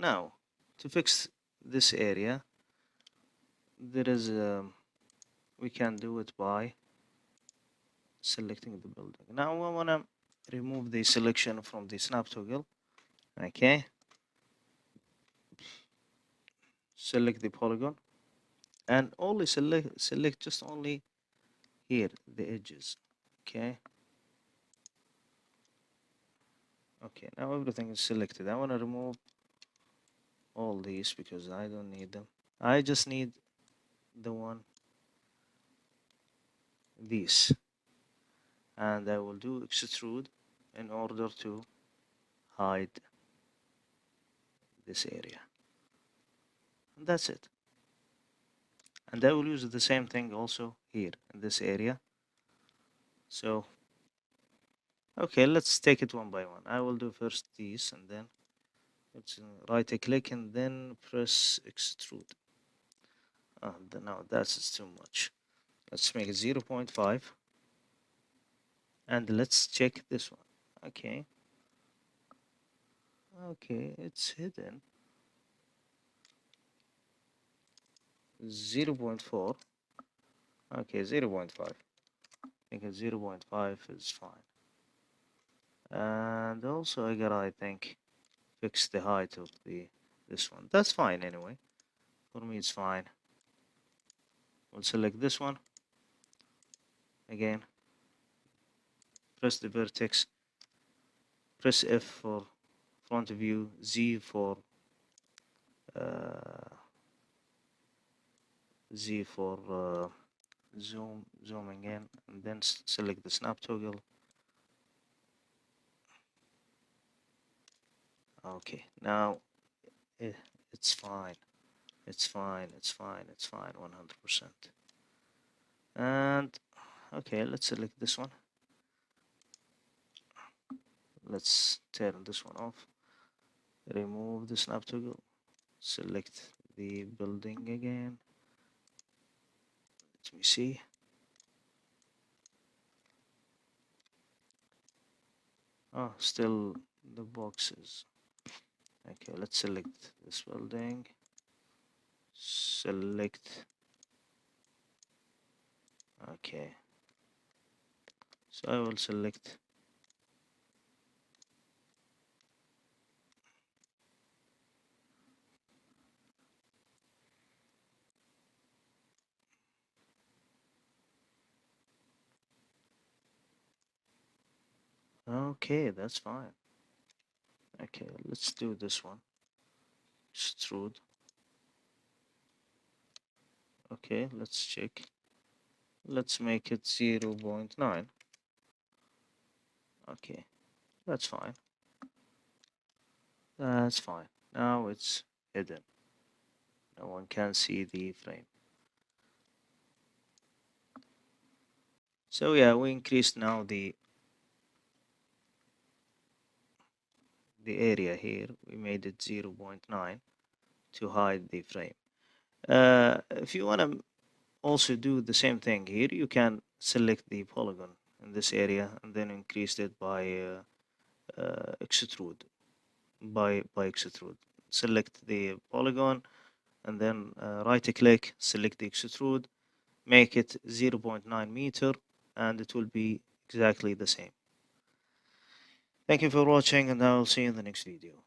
Now, to fix this area, there is we can do it by selecting the building. Now I want to remove the selection from the snap toggle. Okay, select the polygon and only select just only here the edges. Okay, okay, now everything is selected. I want to remove all these because I don't need them. I just need the one, these, and I will do extrude in order to hide this area, and that's it. And I will use the same thing also here in this area. So okay, let's take it one by one. I will do first these, and then let's right click and then press extrude. No, that's too much. Let's make it 0.5, and let's check this one. Okay, okay, it's hidden. 0.4. Okay, 0.5. I think 0.5 is fine. And also I gotta, I think, fix the height of this one. That's fine anyway. For me it's fine. We'll select this one. Again, press the vertex. Press F for front view, Z for uh, zooming in, and then select the snap toggle. Okay, now it's fine. It's fine. It's fine. It's fine. 100%. And okay, let's select this one. Let's turn this one off. Remove the snap toggle. Select the building again. Let me see. Oh, still the boxes. Okay, let's select this building. Select. Okay. So I will select. Okay, that's fine. Okay, let's do this one. Extrude. Okay, let's check. Let's make it 0.9. Okay, that's fine. That's fine. Now it's hidden. No one can see the frame. So yeah, we increased now the area here. We made it 0.9 to hide the frame. If you want to also do the same thing here, you can select the polygon in this area and then increase it by extrude. By extrude. Select the polygon and then right click, select the extrude, make it 0.9 meter, and it will be exactly the same. Thank you for watching, and I will see you in the next video.